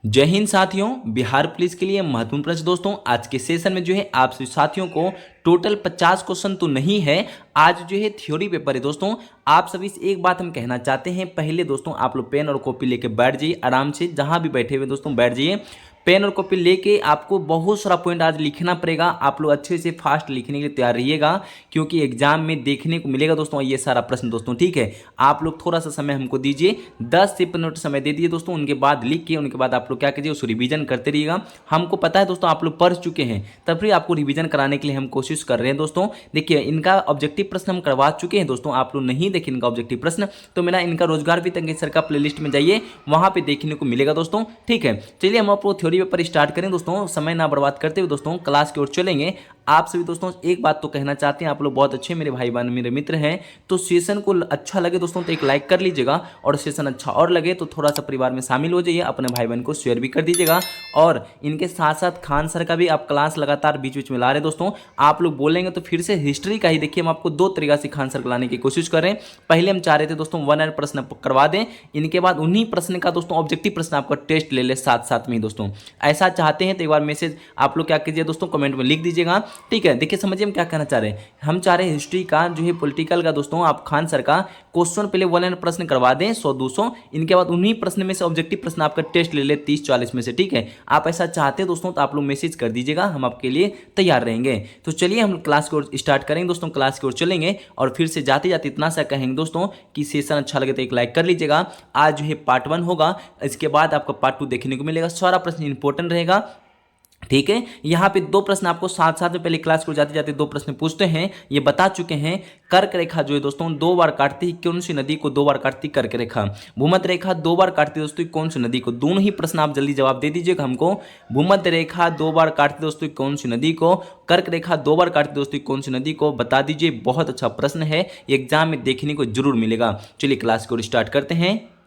जय हिंद साथियों। बिहार पुलिस के लिए महत्वपूर्ण प्रश्न दोस्तों, आज के सेशन में जो है आप सभी साथियों को टोटल 50 क्वेश्चन तो नहीं है, आज जो है थ्योरी पेपर है दोस्तों। आप सभी से एक बात हम कहना चाहते हैं, पहले दोस्तों आप लोग पेन और कॉपी लेके बैठ जाइए, आराम से जहां भी बैठे हुए दोस्तों बैठ जाइए। पेन और कॉपी लेके आपको बहुत सारा पॉइंट आज लिखना पड़ेगा। आप लोग अच्छे से फास्ट लिखने के लिए तैयार रहिएगा, क्योंकि एग्जाम में देखने को मिलेगा दोस्तों ये सारा प्रश्न दोस्तों। ठीक है, आप लोग थोड़ा सा समय हमको दीजिए, 10 से 15 मिनट समय दे दिए दोस्तों। उनके बाद लिख के उनके बाद आप लोग क्या कीजिए, उसको रिवीजन करते रहिएगा। हमको पता है दोस्तों आप लोग पढ़ चुके हैं, तब फिर आपको रिवीजन कराने के लिए हम कोशिश कर रहे हैं दोस्तों। देखिए इनका ऑब्जेक्टिव प्रश्न हम करवा चुके हैं दोस्तों। आप लोग नहीं देखें इनका ऑब्जेक्टिव प्रश्न तो मेरा इनका रोजगार भी तंगे सर का प्लेलिस्ट में जाइए, वहां पे देखने को मिलेगा दोस्तों। ठीक है, चलिए हम आपको थ्योरी पेपर स्टार्ट करें दोस्तों। समय ना बर्बाद करते हुए दोस्तों क्लास की ओर चलेंगे। आप सभी दोस्तों एक बात तो कहना चाहते हैं, आप लोग बहुत अच्छे मेरे भाई बहन मेरे मित्र हैं, तो सेशन को अच्छा लगे दोस्तों तो एक लाइक कर लीजिएगा, और सेशन अच्छा और लगे तो थोड़ा सा परिवार में शामिल हो जाइए, अपने भाई बहन को शेयर भी कर दीजिएगा। और इनके साथ साथ खान सर का भी आप क्लास लगातार बीच बीच में ला रहे दोस्तों। आप लोग बोलेंगे तो फिर से हिस्ट्री का ही देखिए, हम आपको दो तरीका से खान सर को लाने की कोशिश कर रहे हैं। पहले हम चाह रहे थे दोस्तों 1 आवर प्रश्न करवा दें, इनके बाद उन्हीं प्रश्न का दोस्तों ऑब्जेक्टिव प्रश्न आपका टेस्ट ले ले साथ साथ में ही दोस्तों। ऐसा चाहते हैं तो एक बार मैसेज आप लोग क्या कीजिए दोस्तों, कमेंट में लिख दीजिएगा। ठीक है, देखिए समझिए हम क्या कहना चाह रहे हैं। हम चाह रहे हैं हिस्ट्री का जो है पॉलिटिकल का दोस्तों, आप खान सर का क्वेश्चन पहले 1 आवर प्रश्न करवा दें 100-200, इनके बाद उन्हीं प्रश्न में से ऑब्जेक्टिव प्रश्न आपका टेस्ट ले ले 30-40 में से। ठीक है, आप ऐसा चाहते हैं दोस्तों तो आप लोग मैसेज कर दीजिएगा, हम आपके लिए तैयार रहेंगे। तो चलिए हम क्लास को स्टार्ट करेंगे दोस्तों, क्लास की ओर चलेंगे। और फिर से जाते जाते इतना सा कहेंगे दोस्तों कि सेशन अच्छा लगे तो एक लाइक कर लीजिएगा। आज जो है पार्ट 1 होगा, इसके बाद आपका पार्ट 2 देखने को मिलेगा। सारा प्रश्न इंपॉर्टेंट रहेगा। ठीक है, यहाँ पे 2 प्रश्न आपको साथ साथ में पहले क्लास को जाते जाते 2 प्रश्न पूछते हैं, ये बता चुके हैं। कर्क रेखा जो है दोस्तों 2 बार काटती है, कौन सी नदी को 2 बार काटती? कर्क रेखा। भूमध्य रेखा 2 बार काटती है दोस्तों, कौन सी नदी को? दोनों ही प्रश्न आप जल्दी जवाब दे दीजिएगा हमको। भूमध्य रेखा 2 बार काटती दोस्तों, कौन सी नदी को? कर्क रेखा 2 बार काटती दोस्तों, कौन सी नदी को? बता दीजिए। बहुत अच्छा प्रश्न है, एग्जाम में देखने को जरूर मिलेगा। चलिए क्लास को स्टार्ट करते हैं।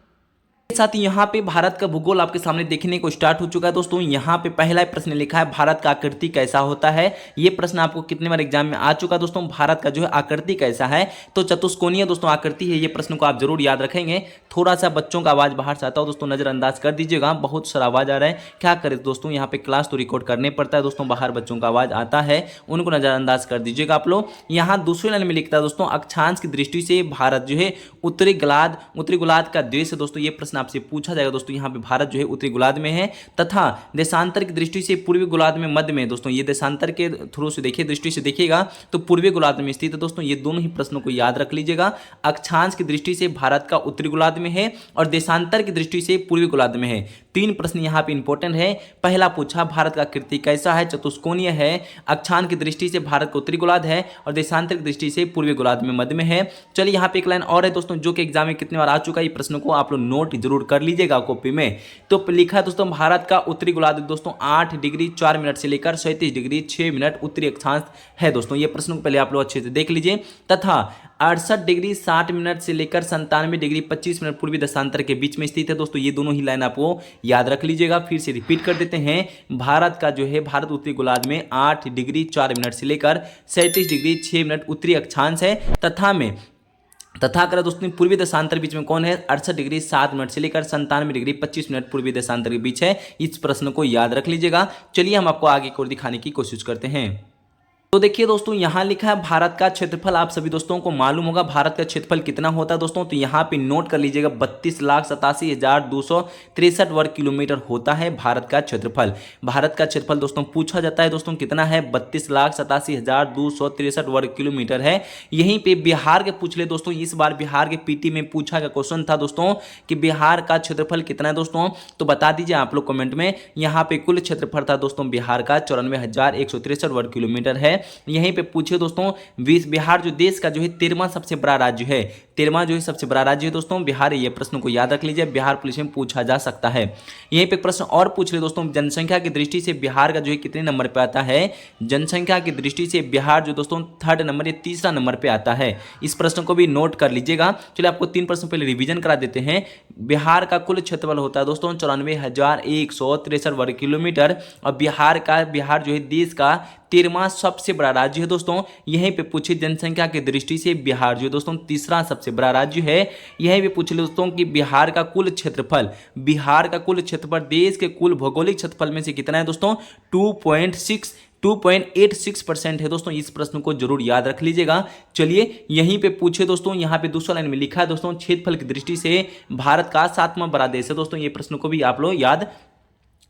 साथ ही यहाँ पे भारत का भूगोल आपके सामने देखने को स्टार्ट हो चुका है दोस्तों। यहाँ पे पहला प्रश्न लिखा है, भारत का आकृति कैसा होता है? ये प्रश्न आपको कितने बार एग्जाम में आ चुका है दोस्तों। भारत का जो है आकृति कैसा है, तो चतुष्कोणीय दोस्तों आकृति है। ये प्रश्न को आप जरूर याद रखेंगे। थोड़ा सा बच्चों का आवाज बाहर से आता हो दोस्तों, नजरअंदाज कर दीजिएगा। बहुत सारा आवाज आ रहा है, क्या करें दोस्तों, यहाँ पे क्लास तो रिकॉर्ड करने पड़ता है दोस्तों, बाहर बच्चों का आवाज आता है, उनको नजरअंदाज कर दीजिएगा आप लोग। यहाँ दूसरे लाइन में लिखता है दोस्तों, अक्षांश की दृष्टि से भारत जो है उत्तरी गोलार्ध का देश है दोस्तों। ये प्रश्न आपसे पूछा जाएगा दोस्तों। यहाँ पे भारत जो है उत्तरी गोलार्ध में है, तथा देशांतर की दृष्टि से पूर्वी गोलार्ध में मध्य में दोस्तों। ये देशांतर के थ्रू से देखिए, दृष्टि से देखिएगा तो पूर्वी गोलार्ध में स्थित है दोस्तों। ये दोनों ही प्रश्नों को याद रख लीजिएगा। अक्षांश की दृष्टि से भारत का उत्तरी गोलार्ध में है, और देशांतर की दृष्टि से पूर्वी गोलार्ध में है। 3 प्रश्न यहाँ पे इंपॉर्टेंट है। पहला पूछा, भारत का आकृति कैसा है? चतुष्कोणीय है। अक्षांश की दृष्टि से भारत का उत्तरी गोलार्ध है, और देशांतर की दृष्टि से पूर्वी गोलार्ध में मध्य में है। चलिए यहाँ पे एक लाइन और है दोस्तों, जो कि एग्जाम में कितने बार आ चुका है। ये प्रश्न को आप लोग नोट जरूर कर लीजिएगा कॉपी में। तो लिखा है दोस्तों, भारत का उत्तरी गोलार्ध दोस्तों 8 डिग्री 4 मिनट से लेकर 37 डिग्री 6 मिनट उत्तरी अक्षांश है दोस्तों। ये प्रश्न को पहले आप लोग अच्छे से देख लीजिए। तथा 68 डिग्री 60 मिनट से लेकर 97 डिग्री 25 मिनट पूर्वी देशांतर के बीच में स्थित है दोस्तों। ये दोनों ही लाइन आपको याद रख लीजिएगा। फिर से रिपीट कर देते हैं, भारत का जो है भारत उत्तरी गोलार्ध में 8 डिग्री 4 मिनट से लेकर 37 डिग्री 6 मिनट उत्तरी अक्षांश है। तथा करें दोस्तों पूर्वी देशांतर बीच में कौन है? 68 डिग्री 7 मिनट से लेकर 97 डिग्री 25 मिनट पूर्वी देशांतर के बीच है। इस प्रश्न को याद रख लीजिएगा। चलिए हम आपको आगे की ओर दिखाने की कोशिश करते हैं। तो देखिए दोस्तों, यहाँ लिखा है भारत का क्षेत्रफल। आप सभी दोस्तों को मालूम होगा भारत का क्षेत्रफल कितना होता है दोस्तों। तो यहाँ पे नोट कर लीजिएगा, 32,87,263 वर्ग किलोमीटर होता है भारत का क्षेत्रफल। भारत का क्षेत्रफल दोस्तों पूछा जाता है दोस्तों कितना है? 32,87,263 वर्ग किलोमीटर है। यहीं पे बिहार के पूछ ले दोस्तों। इस बार बिहार के पीटी में पूछा गया क्वेश्चन था दोस्तों कि बिहार का क्षेत्रफल कितना है दोस्तों, तो बता दीजिए आप लोग कमेंट में। यहाँ पे कुल क्षेत्रफल था दोस्तों बिहार का 94,163 वर्ग किलोमीटर है। यहीं पे पूछे दोस्तों, बिहार जो देश का जो है 13वां सबसे बड़ा राज्य है। 13वां जो है सबसे बड़ा राज्य है दोस्तों बिहार है। ये प्रश्न को याद रख लीजिए, बिहार पुलिस में पूछा जा सकता है। यहीं पे प्रश्न और पूछ ले दोस्तों, जनसंख्या की दृष्टि से बिहार का जो है कितने नंबर पे आता है? जनसंख्या की दृष्टि से बिहार जो दोस्तों 3rd नंबर या तीसरा नंबर पे आता है। इस प्रश्न को भी नोट कर लीजिएगा। चलिए आपको 3 प्रश्न पहले रिवीजन करा देते हैं। बिहार का कुल क्षेत्रफल होता है दोस्तों 94,163 वर्ग किलोमीटर, और बिहार जो है देश का 13वां सबसे सबसे बड़ा राज्य है दोस्तों, यहीं पे पूछे जनसंख्या की दृष्टि से बिहार जो दोस्तों तीसरा सबसे बड़ा राज्य है। यहीं पे पूछ ले दोस्तों कि बिहार का कुल क्षेत्रफल, बिहार का कुल क्षेत्रफल देश के कुल भौगोलिक क्षेत्रफल में से कितना है दोस्तों, 2.86% है दोस्तों। इस प्रश्न को जरूर याद रख लीजिएगा। चलिए यहीं पे पूछे दोस्तों, यहाँ पे दूसरा लाइन में लिखा है दोस्तों, क्षेत्रफल की दृष्टि से भारत का 7वां बड़ा देश है दोस्तों। ये प्रश्न को भी आप लोग याद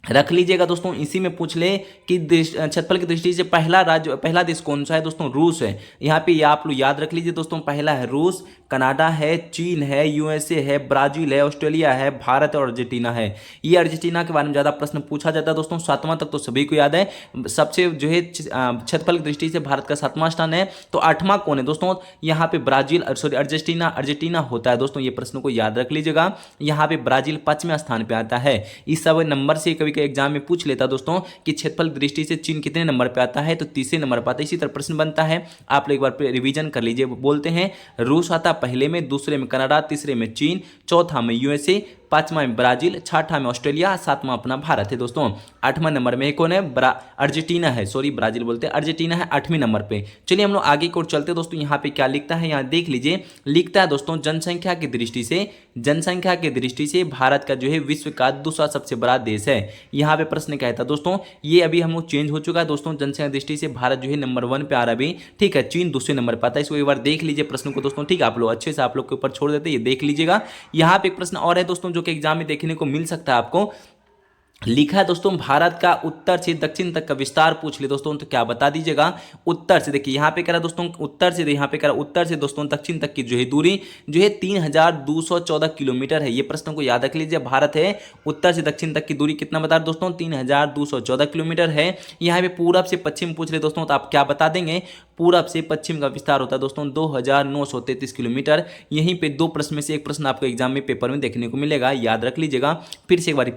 रख लीजिएगा दोस्तों। इसी में पूछ ले कि क्षेत्रफल की दृष्टि से पहला देश कौन सा है दोस्तों, रूस है। यहाँ पे आप लोग याद रख लीजिए दोस्तों, पहला है रूस, कनाडा है, चीन है, यूएसए है, ब्राजील है, ऑस्ट्रेलिया है, भारत और अर्जेंटीना है। ये अर्जेंटीना के बारे में ज्यादा प्रश्न पूछा जाता है दोस्तों। 7वां तक तो सभी को याद है। सबसे जो है क्षेत्रफल की दृष्टि से भारत का 7वां स्थान है। तो 8वां कौन है दोस्तों, यहाँ पे ब्राजील सॉरी अर्जेंटीना होता है दोस्तों। ये प्रश्न को याद रख लीजिएगा। यहाँ पे ब्राजील 5वें स्थान पे आता है। इस सब नंबर से कभी के एग्जाम में पूछ लेता दोस्तों कि क्षेत्रफल की दृष्टि से चीन कितने नंबर पे आता है, तो 30 नंबर पे आता है। इसी तरह प्रश्न बनता है, आप लोग एक बार रिवीजन कर लीजिए। बोलते हैं रूस आता पहले में, दूसरे में कनाडा, तीसरे में चीन, चौथा में यूएसए, 5वां में ब्राजील, 6वां में ऑस्ट्रेलिया, 7वां अपना भारत है दोस्तों। 8वां नंबर में कौन है, अर्जेंटीना है, सॉरी ब्राजील बोलते हैं, अर्जेंटीना है 8वें नंबर पे। चलिए हम लोग आगे की ओर चलते दोस्तों। यहाँ पे क्या लिखता है, यहाँ देख लीजिए। लिखता है दोस्तों जनसंख्या की दृष्टि से भारत का जो है विश्व का दूसरा सबसे बड़ा देश है। यहाँ पे प्रश्न क्या था दोस्तों, ये अभी हम लोग चेंज हो चुका है दोस्तों। जनसंख्या की दृष्टि से भारत जो है नंबर 1 पे आ रहा है अभी, ठीक है। चीन दूसरे नंबर पर आता है। इसको एक बार देख लीजिए प्रश्न को दोस्तों, ठीक है। आप लोग अच्छे से आप लोग के ऊपर छोड़ देते, ये देख लीजिएगा। यहाँ पे एक प्रश्न और है दोस्तों जो कि एग्जाम में देखने को मिल सकता है आपको। लिखा है दोस्तों भारत का उत्तर से दक्षिण तक का विस्तार पूछ ले दोस्तों, तो क्या बता दीजिएगा। उत्तर से देखिए यहाँ पे कह रहा दोस्तों, उत्तर से यहाँ पे कह रहा उत्तर से दोस्तों दक्षिण तक की जो है दूरी जो है 3214 किलोमीटर है। ये प्रश्न को याद रख लीजिए। भारत है उत्तर से दक्षिण तक की दूरी कितना बता रहे दोस्तों, 3214 किलोमीटर है। यहाँ पे पूरब से पश्चिम पूछ ले दोस्तों, तो आप क्या बता देंगे, पूरब से पश्चिम का विस्तार होता है दोस्तों 2933 किलोमीटर। यहीं पे दो प्रश्न में से एक प्रश्न आपको एग्जाम में पेपर में देखने को मिलेगा, याद रख लीजिएगा। फिर से एक बार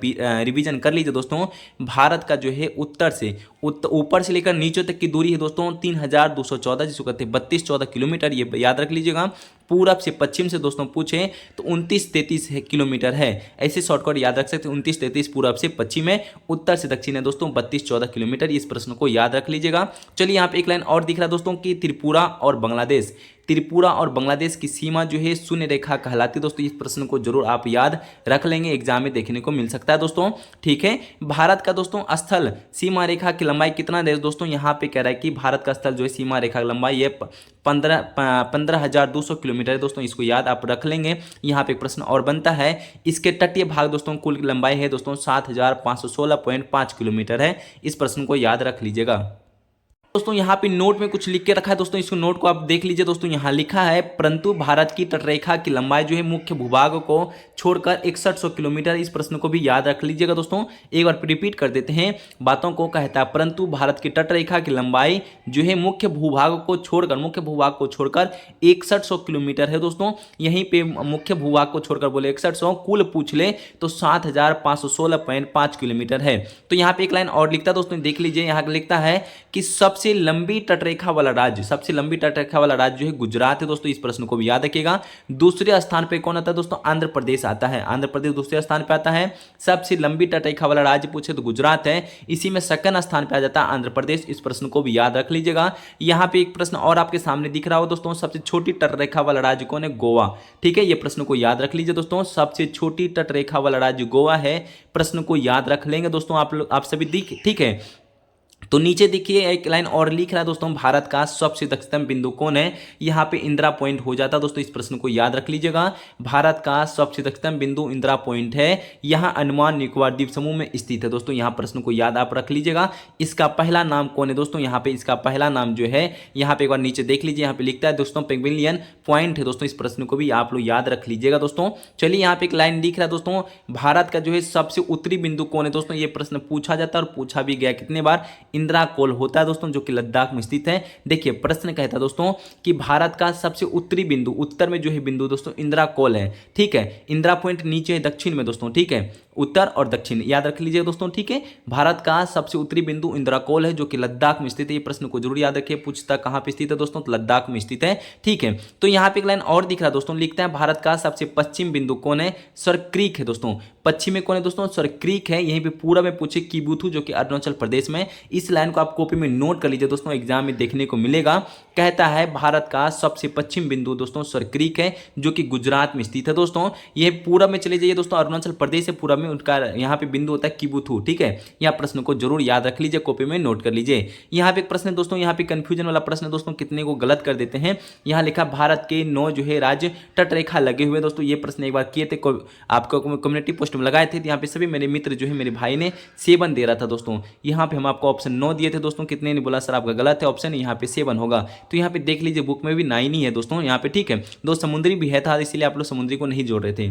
रिवीजन कर लीजिए दोस्तों। भारत का जो है उत्तर से ऊपर से लेकर नीचे तक की दूरी है दोस्तों 3214, जिसको कहते हैं 3214 किलोमीटर, ये याद रख लीजिएगा। पूरब से पश्चिम से दोस्तों पूछे तो 2933 किलोमीटर है। ऐसे शॉर्टकट याद रख सकते हैं, 2933 पूरब से पश्चिम है, उत्तर से दक्षिण है दोस्तों 3214 किलोमीटर। इस प्रश्न को याद रख लीजिएगा। चलिए यहाँ पे एक लाइन और दिख रहा है दोस्तों कि त्रिपुरा और बांग्लादेश की सीमा जो है शून्य रेखा कहलाती है दोस्तों। इस प्रश्न को जरूर आप याद रख लेंगे, एग्जाम में देखने को मिल सकता है दोस्तों, ठीक है। भारत का दोस्तों स्थल सीमा रेखा की लंबाई कितना है दोस्तों, यहाँ पे कह रहा है कि भारत का स्थल जो है सीमा रेखा की लंबाई ये 15,200 किलोमीटर है दोस्तों। इसको याद आप रख लेंगे। यहाँ पे एक प्रश्न और बनता है, इसके तटीय भाग दोस्तों कुल लंबाई है दोस्तों 7516.5 किलोमीटर है। इस प्रश्न को याद रख लीजिएगा दोस्तों। यहाँ पे नोट में कुछ लिख के रखा है दोस्तों, इसको नोट को आप देख लीजिए दोस्तों। यहाँ लिखा है परंतु भारत की तटरेखा की लंबाई जो है मुख्य भूभाग को छोड़कर 6100 किलोमीटर। इस प्रश्न को भी याद रख लीजिएगा दोस्तों। एक बार रिपीट कर देते हैं बातों को। कहता है परंतु भारत की तटरेखा की लंबाई जो है मुख्य भूभाग को छोड़कर 6100 किलोमीटर है दोस्तों। यहीं पे मुख्य भूभाग को छोड़कर बोले 6100, कुल पूछ ले तो 7516.5 किलोमीटर है। तो यहाँ पे एक लाइन और लिखता है दोस्तों, देख लीजिए। यहाँ लिखता है कि सबसे लंबी तटरेखा वाला राज्य जो है गुजरात है दोस्तों। इस प्रश्न को भी याद रखिएगा। दूसरे स्थान पे कौन आता है दोस्तों, आंध्र प्रदेश आता है। आंध्र प्रदेश दूसरे स्थान पे आता है। सबसे लंबी तटरेखा वाला राज्य पूछे तो गुजरात है। इसी में सेकंड स्थान पे आ जाता है आंध्र प्रदेश। इस प्रश्न को भी याद रख लीजिएगा। यहाँ पे एक प्रश्न और आपके सामने दिख रहा हो दोस्तों, सबसे छोटी तटरेखा वाला राज्य कौन है, गोवा, ठीक है। ये प्रश्न को याद रख लीजिए दोस्तों। सबसे छोटी तटरेखा वाला राज्य गोवा है। प्रश्न को याद रख लेंगे दोस्तों आप सभी, ठीक है। तो नीचे देखिए एक लाइन और लिख रहा है दोस्तों, भारत का सबसे दक्षिणतम बिंदु कौन है, यहाँ पे इंदिरा पॉइंट हो जाता है दोस्तों। इस प्रश्न को याद रख लीजिएगा। भारत का सबसे दक्षिणतम बिंदु इंदिरा पॉइंट है, यहाँ अंडमान निकोबार द्वीप समूह में स्थित है दोस्तों। यहाँ प्रश्न को याद आप रख लीजिएगा। इसका पहला नाम कौन है दोस्तों, यहाँ पे इसका पहला नाम जो है, यहाँ पे एक बार नीचे देख लीजिए, यहाँ पे लिखता है दोस्तों पेंगुइन पॉइंट है दोस्तों। इस प्रश्न को भी आप लोग याद रख लीजिएगा दोस्तों। चलिए यहाँ पे एक लाइन लिख रहा है दोस्तों, भारत का जो है सबसे उत्तरी बिंदु कौन है दोस्तों। ये प्रश्न पूछा जाता है और पूछा भी गया कितने बार, इंदिरा कोल होता है दोस्तों, जो कि लद्दाख में स्थित है। देखिए प्रश्न कहता है दोस्तों कि भारत का सबसे उत्तरी बिंदु, उत्तर में जो है बिंदु दोस्तों इंदिरा कोल है, ठीक है। इंदिरा पॉइंट नीचे है दक्षिण में दोस्तों, ठीक है। उत्तर और दक्षिण याद रख लीजिएगा दोस्तों, ठीक है। भारत का सबसे उत्तरी बिंदु इंदिराकोल है जो कि लद्दाख में स्थित है। ये प्रश्न को जरूर याद रखिए, पूछता कहां पे स्थित है दोस्तों, तो लद्दाख में स्थित है, ठीक है। तो यहाँ पे एक लाइन और दिख रहा है दोस्तों, लिखता है भारत का सबसे पश्चिम बिंदु कौन है, सर क्रीक है दोस्तों। पश्चिम में कौन है दोस्तों, सर क्रीक है। यहीं पे पूरा में पूछे किबुथु जो कि अरुणाचल प्रदेश में। इस लाइन को आप कॉपी में नोट कर लीजिए दोस्तों, एग्जाम में देखने को मिलेगा। कहता है भारत का सबसे पश्चिम बिंदु दोस्तों सर क्रीक है जो कि गुजरात में स्थित है दोस्तों। ये पूरा में चले जाइए दोस्तों, अरुणाचल प्रदेश से पूरा में उनका यहाँ पे बिंदु होता है किबुथु, ठीक है। यह प्रश्न को जरूर याद रख लीजिए, कॉपी में नोट कर लीजिए। यहाँ पे एक प्रश्न है दोस्तों, यहाँ पे कंफ्यूजन वाला प्रश्न है दोस्तों, कितने को गलत कर देते हैं। यहाँ लिखा भारत के 9 जो है राज्य तट रेखा लगे हुए दोस्तों। ये प्रश्न एक बार किए थे, आपको कम्युनिटी पोस्ट में लगाए थे, यहाँ पे सभी मेरे मित्र जो है मेरे भाई ने 7 दे रहा था दोस्तों। यहाँ पे हम आपको ऑप्शन 9 दिए थे दोस्तों, कितने ने बोला सर आपका गलत है ऑप्शन, यहाँ पे 7 होगा। तो यहाँ पे देख लीजिए बुक में भी 9 ही है दोस्तों यहाँ पे, ठीक है। दो समुद्री भी है था, इसलिए आप लोग समुद्री को नहीं जोड़ रहे थे।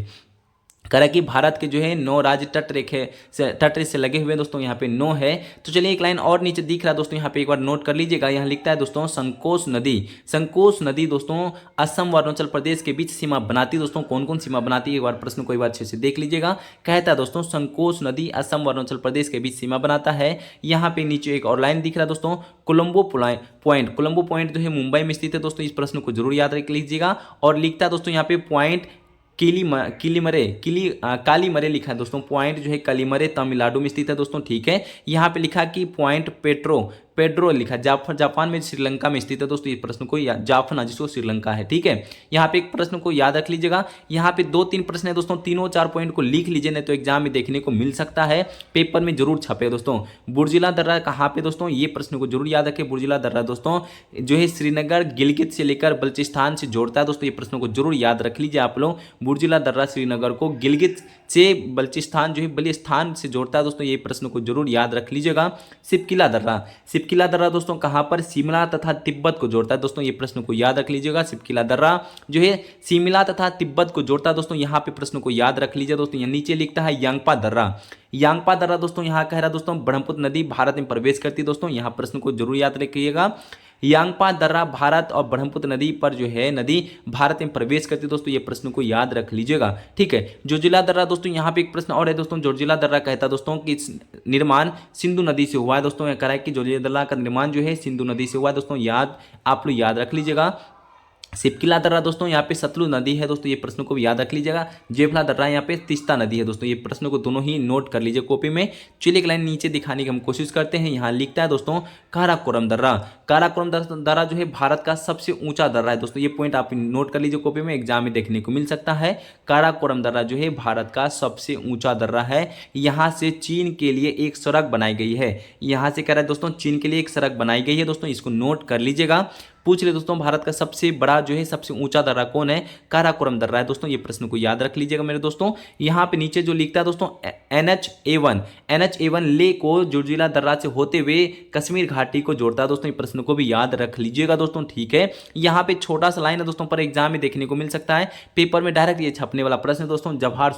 करा कि भारत के जो है 9 राज्य तट से लगे हुए दोस्तों, यहाँ पे 9 है। तो चलिए एक लाइन और नीचे दिख रहा है दोस्तों, यहाँ पे एक बार नोट कर लीजिएगा। यहाँ लिखता है दोस्तों संकोश नदी। संकोश नदी दोस्तों असम व अरुणाचल प्रदेश के बीच सीमा बनाती है दोस्तों। कौन कौन सीमा बनाती है, एक बार प्रश्न को एक बार अच्छे से देख लीजिएगा। कहता है दोस्तों संकोश नदी असम व अरुणाचल प्रदेश के बीच सीमा बनाता है। यहाँ पे नीचे एक और लाइन दिख रहा है दोस्तों, कोलंबो पॉइंट। कोलंबो पॉइंट जो है मुंबई में स्थित है दोस्तों। इस प्रश्न को जरूर याद रख लीजिएगा। और लिखता है दोस्तों यहाँ पे पॉइंट कालीमरे लिखा है दोस्तों। पॉइंट जो है कालीमरे तमिलनाडु में स्थित है दोस्तों, ठीक है। यहाँ पे लिखा कि पॉइंट पेड्रो लिखा जापान में श्रीलंका में स्थित है दोस्तों। ये प्रश्न को जाफना जिसको श्रीलंका है, ठीक है। यहाँ पे एक प्रश्न को याद रख लीजिएगा। यहाँ पे 2-3 प्रश्न है दोस्तों, तीनों 4 पॉइंट को लिख लीजिए, नहीं तो एग्जाम में देखने को मिल सकता है, पेपर में जरूर छपे दोस्तों। बुर्जिला दर्रा कहाँ पे दोस्तों, ये प्रश्न को जरूर याद रखें। बुर्जिला दर्रा दोस्तों जो है श्रीनगर गिलगित से लेकर बल्चिस्तान से जोड़ता है दोस्तों। ये प्रश्न को जरूर याद रख लीजिए आप लोग। बुर्जिला दर्रा श्रीनगर को गिलगित से बल्चिस्तान जो है बलिस्तान से जोड़ता है दोस्तों। ये प्रश्न को जरूर याद रख लीजिएगा। सिपकिला दर्रा दोस्तों कहां पर, शिमला तथा तिब्बत को जोड़ता है दोस्तों। ये प्रश्न को याद रख लीजिएगा। सिपकिला दर्रा जो है शिमला तथा तिब्बत को जोड़ता है दोस्तों। यहाँ पे प्रश्न को याद रख लीजिए दोस्तों। यहाँ नीचे लिखता है यांगपा दर्रा दोस्तों, यहाँ कह रहा दोस्तों ब्रह्मपुत्र नदी भारत में प्रवेश करती है दोस्तों। यहाँ प्रश्न को जरूर याद रखिएगा। यांगपा दर्रा भारत और ब्रह्मपुत्र नदी पर जो है नदी भारत में प्रवेश करती है दोस्तों। ये प्रश्न को याद रख लीजिएगा, ठीक है। जोजिला दर्रा दोस्तों, यहाँ पे एक प्रश्न और है दोस्तों। जोजिला दर्रा कहता है दोस्तों कि निर्माण सिंधु नदी से हुआ है दोस्तों। यह कह रहा है कि जोजिला दर्रा का निर्माण जो है सिंधु नदी से हुआ है दोस्तों। आप लोग याद रख लीजिएगा। सिपकिला दर्रा दोस्तों यहाँ पे सतलुज नदी है दोस्तों। ये प्रश्न को भी याद रख लीजिएगा। जेफला दर्रा यहाँ पे तीस्ता नदी है दोस्तों। ये प्रश्न को दोनों ही नोट कर लीजिए कॉपी में। चलिए एक लाइन नीचे दिखाने की हम कोशिश करते हैं। यहाँ लिखता है दोस्तों काराकोरम दर्रा जो है भारत का सबसे ऊंचा दर्रा है दोस्तों। ये पॉइंट आप नोट कर लीजिए कॉपी में, एग्जाम में देखने को मिल सकता है। काराकोरम दर्रा जो है भारत का सबसे ऊंचा दर्रा है। यहाँ से चीन के लिए एक सड़क बनाई गई है। यहाँ से कह रहा है दोस्तों चीन के लिए एक सड़क बनाई गई है दोस्तों। इसको नोट कर लीजिएगा। पूछ रहे दोस्तों भारत का सबसे बड़ा जो है सबसे ऊंचा दर्रा कौन है, काराकोरम दर्रा है दोस्तों। ये प्रश्न को याद रख लीजिएगा मेरे दोस्तों। यहाँ पे नीचे जो लिखता है दोस्तों NH-A1 ले को जोजिला दर्रा से होते हुए कश्मीर घाटी को जोड़ता है दोस्तों। ये प्रश्न को भी याद रख लीजिएगा दोस्तों, ठीक है। यहाँ पे छोटा सा लाइन है दोस्तों, पर एग्जाम में देखने को मिल सकता है, पेपर में डायरेक्ट ये छपने वाला प्रश्न है दोस्तों। जवाहर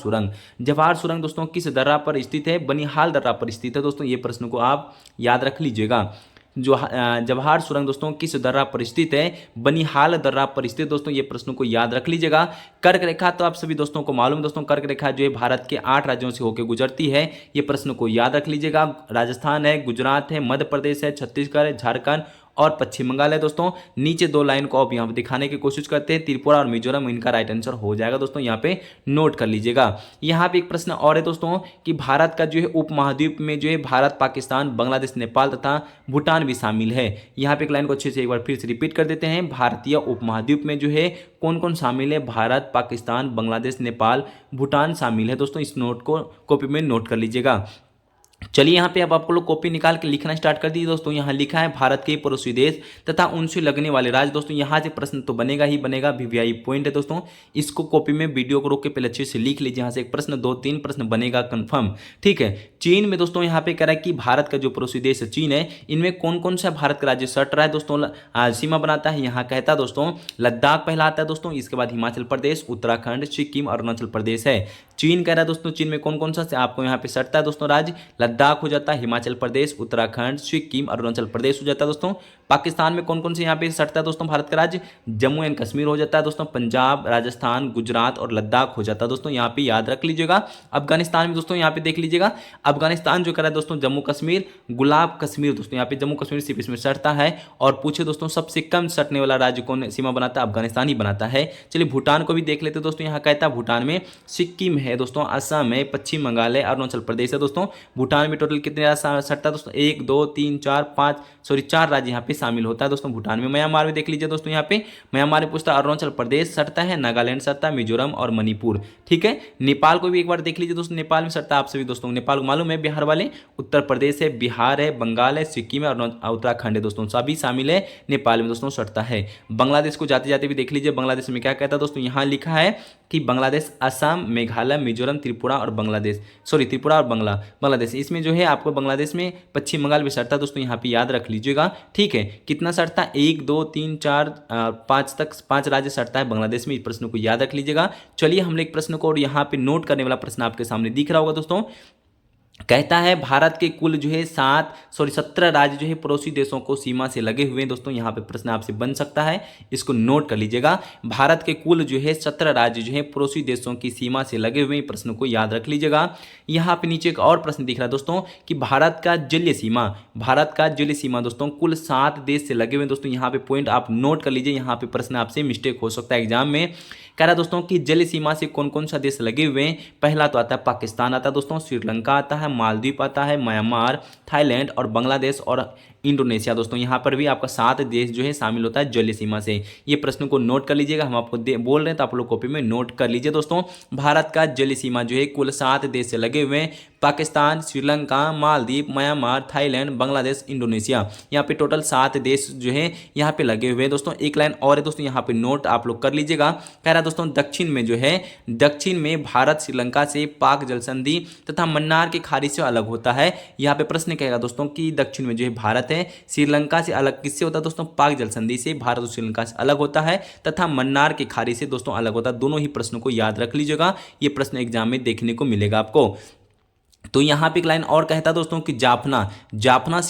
सुरंग दोस्तों किस दर्रा पर स्थित है, बनिहाल दर्रा पर स्थित है दोस्तों। ये प्रश्न को आप याद रख लीजिएगा। जो जवाहर सुरंग दोस्तों किस दर्रा पर स्थित है, बनिहाल दर्रा पर स्थित दोस्तों। ये प्रश्नों को याद रख लीजिएगा। कर्क रेखा तो आप सभी दोस्तों को मालूम दोस्तों, कर्क रेखा जो है भारत के 8 राज्यों से होकर गुजरती है। ये प्रश्न को याद रख लीजिएगा। राजस्थान है, गुजरात है, मध्य प्रदेश है, छत्तीसगढ़ है, झारखंड और पश्चिम बंगाल है दोस्तों। नीचे 2 लाइन को आप यहाँ पे दिखाने की कोशिश करते हैं, त्रिपुरा और मिजोरम, इनका राइट आंसर हो जाएगा दोस्तों। यहाँ पे नोट कर लीजिएगा। यहाँ पे एक प्रश्न और है दोस्तों कि भारत का जो है उपमहाद्वीप में जो है भारत, पाकिस्तान, बांग्लादेश, नेपाल तथा भूटान भी शामिल है। यहाँ पे एक लाइन को अच्छे से एक बार फिर से रिपीट कर देते हैं। भारतीय उपमहाद्वीप में जो है कौन कौन शामिल है, भारत, पाकिस्तान, बांग्लादेश, नेपाल, भूटान शामिल है दोस्तों। इस नोट को कॉपी में नोट कर लीजिएगा। चलिए यहाँ पे अब आपको लोग कॉपी निकाल के लिखना स्टार्ट कर दीजिए दोस्तों। यहाँ लिखा है भारत के पड़ोसी देश तथा उनसे लगने वाले राज्य दोस्तों। यहाँ से प्रश्न तो बनेगा ही बनेगा, वीवीआई पॉइंट है दोस्तों। इसको कॉपी में वीडियो को रोक के पहले अच्छे से लिख लीजिए। यहाँ से एक प्रश्न 2-3 प्रश्न बनेगा कंफर्म, ठीक है। चीन में दोस्तों यहाँ पे कह रहा है कि भारत का जो पड़ोसी देश चीन है, इनमें कौन कौन सा भारत का राज्य सट रहा है दोस्तों, सीमा बनाता है। यहाँ कहता है दोस्तों लद्दाख पहला आता है दोस्तों, इसके बाद हिमाचल प्रदेश, उत्तराखंड, सिक्किम, अरुणाचल प्रदेश है। चीन कह रहा है दोस्तों चीन में कौन कौन सा आपको यहाँ पे सटता है दोस्तों राज्य, लद्दाख हो जाता है, हिमाचल प्रदेश, उत्तराखंड, सिक्किम, अरुणाचल प्रदेश हो जाता है दोस्तों। पाकिस्तान में कौन कौन से यहाँ पे सटता है दोस्तों भारत का राज्य? जम्मू एंड कश्मीर हो जाता है दोस्तों, पंजाब, राजस्थान, गुजरात और लद्दाख हो जाता है दोस्तों, यहाँ पे याद रख लीजिएगा। अफगानिस्तान में दोस्तों यहाँ पे देख लीजिएगा, अफगानिस्तान जो करा है दोस्तों जम्मू कश्मीर, गुलाब कश्मीर दोस्तों यहाँ पे जम्मू कश्मीर सिर्फ इसमें सटता है। और पूछे दोस्तों सबसे कम सटने वाला राज्य कौन सीमा बनाता है? अफगानिस्तान ही बनाता है। चलिए भूटान को भी देख लेते दोस्तों, यहाँ कहता है भूटान में सिक्किम है दोस्तों, असम है, पश्चिम बंगाल है, अरुणाचल प्रदेश है दोस्तों। भूटान में टोटल कितने सटता है दोस्तों? 1 2 3 4 5 4 राज्य यहाँ पे शामिल होता है दोस्तों भूटान में। म्यांमार में देख लीजिए दोस्तों, यहाँ पे म्यांमार में पूछता है अरुणाचल प्रदेश सटता है, नागालैंड सटता है, मिजोरम और मणिपुर। ठीक है, नेपाल को भी एक बार देख लीजिए दोस्तों, नेपाल में सटता है आप सभी दोस्तों, नेपाल को मालूम है बिहार वाले, उत्तर प्रदेश है, बिहार है, बंगाल है, सिक्किम है और उत्तराखंड है दोस्तों, सभी शामिल है नेपाल में दोस्तों सटता है। बांग्लादेश को जाते जाते भी देख लीजिए, बांग्लादेश में क्या कहता है दोस्तों, यहाँ लिखा है कि बांग्लादेश, असम, मेघालय, मिजोरम, त्रिपुरा और त्रिपुरा और बांग्लादेश, इसमें जो है आपको बांग्लादेश में पश्चिम बंगाल भी सटता है दोस्तों, यहाँ पे याद रख लीजिएगा। ठीक है, कितना सटता है? 1 2 3 4 5 तक 5 राज्य सटता है बांग्लादेश में, इस प्रश्न को याद रख लीजिएगा। चलिए हम एक प्रश्न को और यहाँ पे नोट करने वाला प्रश्न आपके सामने दिख रहा होगा दोस्तों। कहता है भारत के कुल जो है 17 राज्य जो है पड़ोसी देशों को सीमा से लगे हुए हैं दोस्तों, यहाँ पे प्रश्न आपसे बन सकता है, इसको नोट कर लीजिएगा। भारत के कुल जो है 17 राज्य जो है पड़ोसी देशों की सीमा से लगे हुए हैं, प्रश्न को याद रख लीजिएगा। यहाँ पे नीचे एक और प्रश्न दिख रहा है दोस्तों कि भारत का जलीय सीमा दोस्तों कुल 7 देश से लगे हुए हैं दोस्तों, यहाँ पे पॉइंट आप नोट कर लीजिए, यहाँ पे प्रश्न आपसे मिस्टेक हो सकता है एग्जाम में। कह रहा है दोस्तों कि जलीय सीमा से कौन कौन सा देश लगे हुए हैं? पहला तो आता है पाकिस्तान आता है दोस्तों, श्रीलंका आता है, मालदीव आता है, म्यांमार, थाईलैंड और बांग्लादेश और इंडोनेशिया दोस्तों, यहाँ पर भी आपका 7 देश जो है शामिल होता है जलीय सीमा से। ये प्रश्न को नोट कर लीजिएगा, हम आपको बोल रहे हैं तो आप लोग कॉपी में नोट कर लीजिए दोस्तों। भारत का जलीय सीमा जो है कुल 7 देश से लगे हुए हैं, Pakistan, Sri Lanka, Maldives, Myanmar, Thailand, Bangladesh, Indonesia, यहाँ पे टोटल 7 देश जो है यहाँ पे लगे हुए हैं दोस्तों। एक लाइन और है दोस्तों, यहाँ पे नोट आप लोग कर लीजिएगा। कह रहा है दोस्तों दक्षिण में भारत श्रीलंका से पाक जलसंधि तथा मन्नार की खाड़ी से अलग होता है। यहाँ पे प्रश्न कहेगा दोस्तों कि दक्षिण में जो है भारत है, श्रीलंका से अलग किससे होता है दोस्तों? पाक जलसंधि से भारत और श्रीलंका से अलग होता है, तथा मन्नार की खाड़ी से दोस्तों अलग होता है। दोनों ही प्रश्नों को याद रख लीजिएगा, ये प्रश्न एग्जाम में देखने को मिलेगा आपको। तो यहाँ पे एक लाइन और कहता है दोस्तों कि जाफना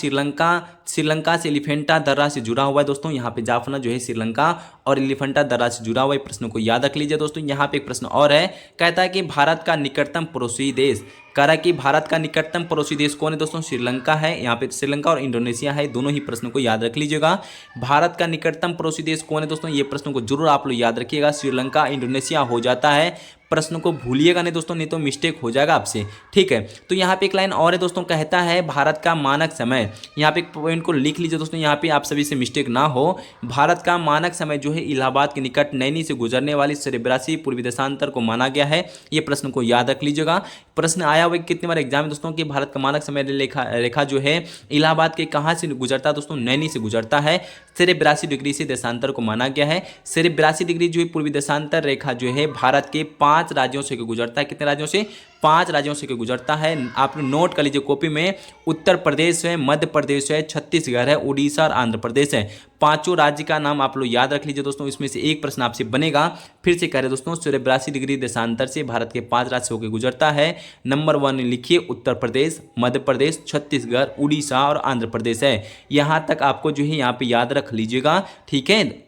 श्रीलंका से एलिफेंटा दर्रा से जुड़ा हुआ है दोस्तों, यहाँ पे जाफना जो है श्रीलंका और एलिफेंटा दर्रा से जुड़ा हुआ है, प्रश्न को याद रख लीजिए दोस्तों। यहाँ पे एक प्रश्न और है, कहता है कि भारत का निकटतम पड़ोसी देश, कह रहा है कि भारत का निकटतम पड़ोसी देश कौन है दोस्तों? श्रीलंका है, यहाँ पे श्रीलंका और इंडोनेशिया है, दोनों ही प्रश्नों को याद रख लीजिएगा। भारत का निकटतम पड़ोसी देश कौन है दोस्तों? ये प्रश्नों को जरूर आप लोग याद रखिएगा, श्रीलंका, इंडोनेशिया हो जाता है, प्रश्न को भूलिएगा नहीं दोस्तों, नहीं तो मिस्टेक हो जाएगा आपसे। ठीक है, तो यहाँ पे एक लाइन और है दोस्तों, कहता है भारत का मानक समय, यहाँ पे एक पॉइंट को लिख लीजिए दोस्तों, यहाँ पे आप सभी से मिस्टेक ना हो। भारत का मानक समय जो है इलाहाबाद के निकट नैनी से गुजरने वाली 83 पूर्वी देशांतर को माना गया है, ये प्रश्न को याद रख लीजिएगा। प्रश्न आया हुआ कितनी बार एग्जाम में दोस्तों कि भारत का मानक समय रेखा जो है इलाहाबाद के कहाँ से गुजरता है दोस्तों? नैनी से गुजरता है, 83 डिग्री से देशांतर को माना गया है। 83 डिग्री जो है पूर्वी देशांतर रेखा जो है भारत के 5 राज्यों से गुजरता है। कितने राज्यों से? 5 राज्यों से गुजरता है। आप नोट कर लीजिए कॉपी में, उत्तर प्रदेश है, मध्य प्रदेश है, छत्तीसगढ़ है, उड़ीसा और आंध्र प्रदेश है। 5 राज्य का नाम आप लोग याद रख लीजिए दोस्तों, इसमें से एक प्रश्न आपसे बनेगा। फिर से कह रहे दोस्तों 83 डिग्री देशांतर से भारत के 5 राज्य होकर गुजरता है। नंबर 1 लिखिए उत्तर प्रदेश, मध्य प्रदेश, छत्तीसगढ़, उड़ीसा और आंध्र प्रदेश है। यहाँ तक आपको जो है यहाँ पे याद रख लीजिएगा। ठीक है,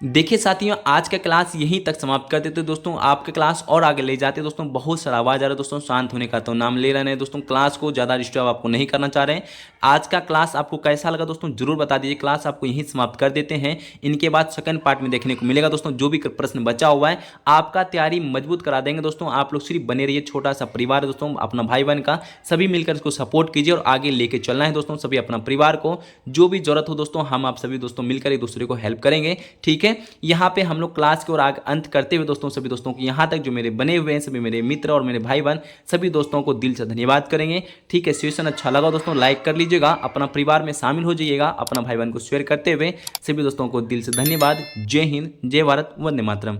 देखिए साथियों, आज का क्लास यहीं तक समाप्त कर देते दोस्तों। आपके क्लास और आगे ले जाते दोस्तों, बहुत सारा आवाज आ रहा है दोस्तों, शांत होने का तो नाम ले रहे हैं दोस्तों। क्लास को ज़्यादा डिस्टर्ब आपको नहीं करना चाह रहे हैं। आज का क्लास आपको कैसा लगा दोस्तों जरूर बता दीजिए। क्लास आपको यहीं समाप्त कर देते हैं, इनके बाद सेकंड पार्ट में देखने को मिलेगा दोस्तों। जो भी प्रश्न बचा हुआ है आपका तैयारी मजबूत करा देंगे दोस्तों। आप लोग सिर्फ बने रहिए, छोटा सा परिवार है दोस्तों, अपना भाई बहन का, सभी मिलकर इसको सपोर्ट कीजिए और आगे लेके चलना है दोस्तों। सभी अपना परिवार को जो भी जरूरत हो दोस्तों, हम आप सभी दोस्तों मिलकर एक दूसरे को हेल्प करेंगे। ठीक है, यहाँ पे हम लोग क्लास के और आगे अंत करते हुए दोस्तों सभी दोस्तों को यहाँ तक जो मेरे बने हुए हैं सभी मेरे मित्र और मेरे भाई बहन सभी दोस्तों को दिल से धन्यवाद करेंगे। ठीक है, सेशन अच्छा लगा दोस्तों लाइक कर लीजिएगा, अपना परिवार में शामिल हो जाइएगा, अपना भाई बहन को शेयर करते हुए सभी दोस्तों को दिल से धन्यवाद। जय हिंद, जय भारत, वंदे मातरम।